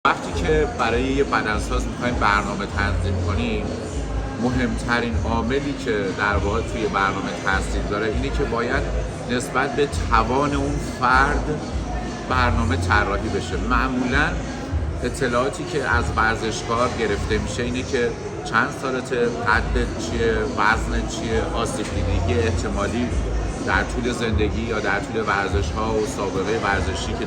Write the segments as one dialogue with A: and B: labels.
A: وقتی که برای یه بدنساز میخوایم برنامه تنظیم کنیم، مهمترین عاملی که در واقع توی برنامه تاثیر داره اینه که باید نسبت به توان اون فرد برنامه طراحی بشه. معمولاً اطلاعاتی که از ورزشکار گرفته میشه اینه که چند سالته، قدت چیه، وزنت چیه، آسیب دیدگی احتمالی در طول زندگی یا در طول ورزش‌ها و سابقه ورزشی که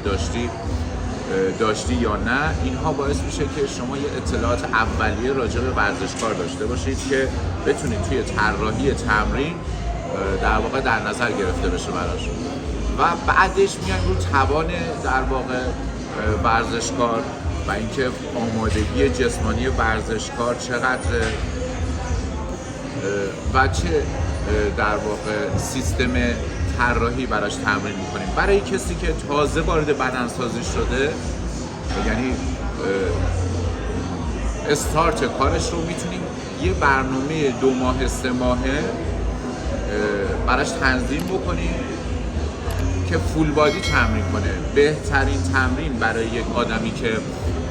A: داشتی یا نه. اینها باعث میشه که شما یه اطلاعات اولیه راجع به ورزشکار داشته باشید که بتونید توی طراحی تمرین در واقع در نظر گرفته بشه براش. و بعدش میایم رو توان در واقع ورزشکار و اینکه آمادگی جسمانی ورزشکار چقدره و چه در واقع سیستم طراحی براش تمرین میکنیم. برای کسی که تازه وارد بدنسازی شده، یعنی استارت کارش رو میتونیم یه برنامه 2 ماه 3 ماهه براش تنظیم بکنیم که فول بادی تمرین کنه. بهترین تمرین برای یک آدمی که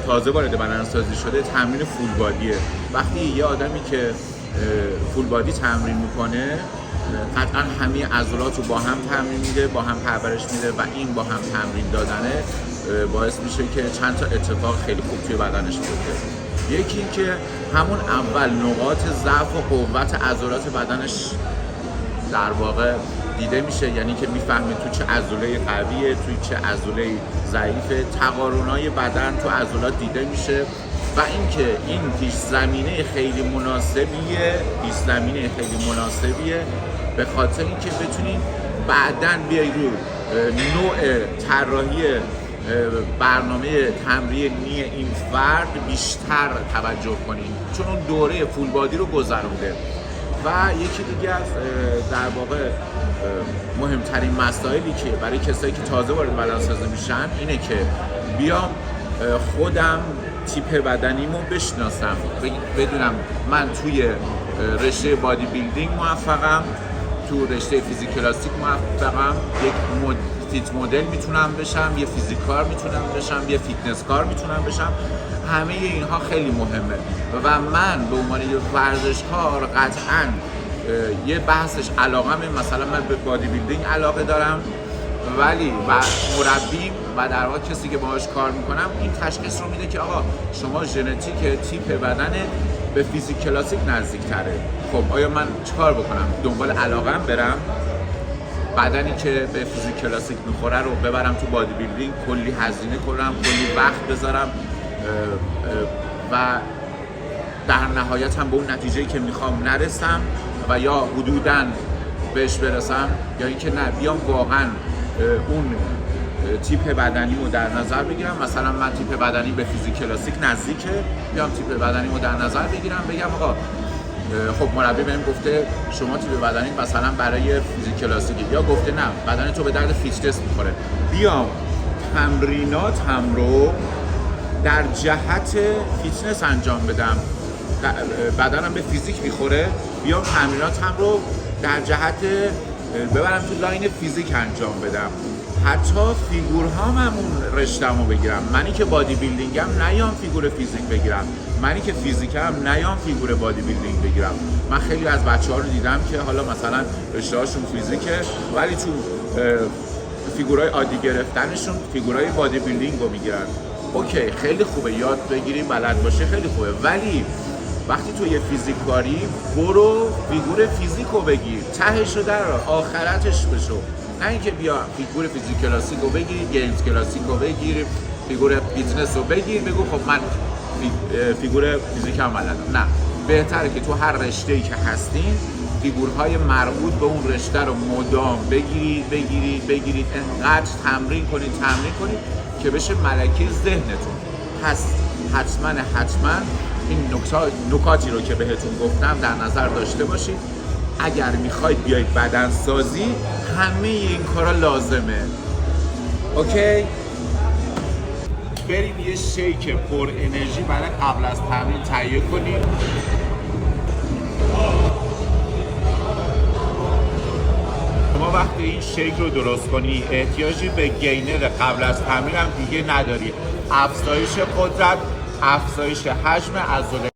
A: تازه وارد بدنسازی شده تمرین فول بادیه. وقتی یه آدمی که فول بادی تمرین میکنه قطعا همه عضلات رو با هم تمرین میده، با هم پرورش میده و این با هم تمرین دادنه باعث میشه که چند تا اتفاق خیلی خوب توی بدنش بیفته. یکی این که همون اول نقاط ضعف و قوت عضلات بدنش در واقع دیده میشه، یعنی که میفهمه تو چه عضله قویه، توی چه عضله ضعیفه، تقارنای بدن تو عضلات دیده میشه و اینکه این پیش زمینه خیلی مناسبیه به خاطر اینکه بتونیم بعداً بیای رو نوع طراحی برنامه تمرینی این فرد بیشتر توجه کنیم، چون اون دوره فول بادی رو گذرونده. و یکی دیگه از در واقع مهمترین مسائلی که برای کسایی که تازه وارد بدنسازی میشن اینه که بیام خودم تیپ بدنیمو بشناسم، بدونم من توی رشته بادی بیلدینگ موفقم، تو رشته فیزیکلاستیک موفقم، یک فیت مدل میتونم بشم، یه فیزیکار میتونم بشم، یه فیتنس کار میتونم بشم. همه اینها خیلی مهمه و من به عنوان یه ورزشکار قطعاً یه بحثش علاقمه. مثلا من به بادی بیلدینگ علاقه دارم، ولی مربیم و در واقع کسی که باهاش کار میکنم این تشخیص رو میده که آقا شما ژنتیک تیپ بدن به فیزیک کلاسیک نزدیک تره. خب آیا من چیکار بکنم؟ دنبال علاقم برم، بدنی که به فیزیک کلاسیک میخوره رو ببرم تو بادی بیلدینگ، کلی هزینه کنم، کلی وقت بذارم و در نهایت هم به اون نتیجه‌ای که میخوام نرسم و یا حدوداً بهش برسم، یا اینکه نه بیام واقعاً اون تیپ بدنی رو در نظر بگیرم. مثلا من تیپ بدنی به فیزیک کلاسیک نزدیکه، بیام تیپ بدنی رو در نظر بگیرم، بگم آقا خب مربی بهم گفته شما تیپ بدنی مثلا برای فیزیک کلاسیکی، یا گفته نه بدن تو به درد فیتنس میخوره، بیام تمریناتم رو در جهت فیتنس انجام بدم. بدنم به فیزیک میخوره، بیام تمریناتم رو در جهت ببرم تو لاین فیزیک انجام بدم. حتی فیگورهام هم اون رشته‌مو بگیرم. منی که بادی بیلدینگم نیام فیگور فیزیک بگیرم، منی که فیزیکم نیام فیگور بادی بیلدینگ بگیرم. من خیلی از بچه‌ها رو دیدم که حالا مثلا رشته‌هاشون فیزیکه ولی تو فیگورای عادی گرفتنشون فیگورای بادی بیلدینگ رو میگیرن. اوکی خیلی خوبه یاد بگیری، بلد باشی، خیلی خوبه، ولی وقتی تو یه فیزیک کاری برو فیگور فیزیک رو بگیر، تهش رو در آخرتش بشو، نه اینکه بیا فیگور فیزیک کلاسیک رو بگیر، گیمز کلاسیک رو بگیر، فیگور فیتنس رو بگیر، بگو خب من فیگور فیزیک هم بلدم. نه، بهتره که تو هر رشته‌ای که هستین فیگورهای مربوط به اون رشته رو مدام بگیرید، انقدر تمرین کنید که بشه ملکه ذهنتون. پس حتما این نکاتی رو که بهتون گفتم در نظر داشته باشید. اگر میخواید بیاید بدنسازی همه این کارا لازمه. اوکی؟ بریم یه شیک پر انرژی برای قبل از تمرین تهیه کنیم. شما وقتی این شیک رو درست کنی احتیاجی به گینر قبل از تمرین هم دیگه نداری. افزایش قدرت، افزایش حجم عضله